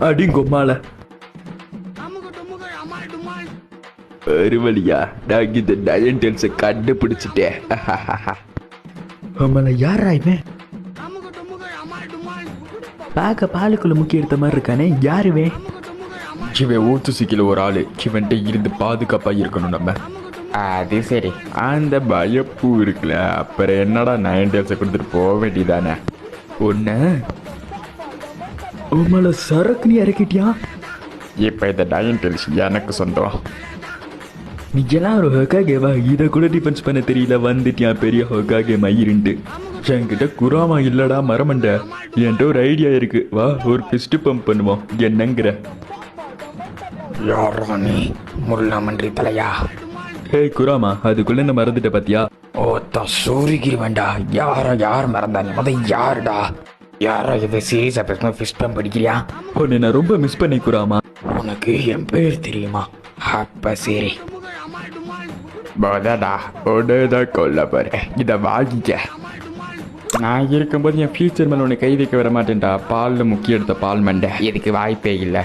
அடிங்கொம்மால அறுவலியா நான் இந்த டயன்டல்ஸை கண்டுபிடிச்சிட்டேன். ஆமால யாரா இவன்? பார்க்க பாலுக்குள்ள முக்கிய எடுத்த மாதிரி இருக்கானே, யாருவே? இவன் ஊத்து சிக்கில ஒரு ஆளு. இவன்ட்ட இருந்து பாதுகாப்பா இருக்கணும் நம்ம. அது சரி, அந்த பயப்பூ இருக்குல்ல, அப்புறம் என்னடா நயன்டல்ஸை கொடுத்துட்டு போக வேண்டியதானே ஒன்று. உமால சரக்கு நீ இறக்கிட்டியா? இப்போ இந்த நயன்டல்ஸ் எனக்கு சொந்தம். நீ எல்லாம் ஒரு ஹொக்காகேவா? இதை கூட டிஃபென்ஸ் பண்ண தெரியல, வந்துட்டியா பெரிய ஹொக்காகே மயிருண்டு. என்கிட்ட குராமா இல்லடா மரமண்ட, என்கிட்ட ஒரு ஐடியா இருக்கு, வா ஒரு பிஸ்ட் பம்ப் பண்ணுவோம், என்னங்கிற? யாரா நீ, முல்லாமன்றி தலையா? ஹே குராமா, அதுக்குள்ள என்ன மறந்துட்ட பாத்தியா? ஓத்தா சூரிகிரி வேண்டா. யார் மறந்தா? நீ முத யாருடா? யாரா இது சீரியஸா பேசணும்? ஃபிஷ் பம்ப் படிக்கிறியா? உன்னை நான் ரொம்ப மிஸ் பண்ணி குராமா. உனக்கு என் பேர் தெரியுமா? அப்ப சரி, போதடா உடதான் கொல்ல போறேன், இதை வாங்கிக்க. நான் இருக்கும்போது என் ஃபியூச்சர் மேல உன்னை கை வைக்க வர மாட்டேன்டா. பாலில் முக்கிய எடுத்த பால் மண்டை, இதுக்கு வாய்ப்பே இல்லை.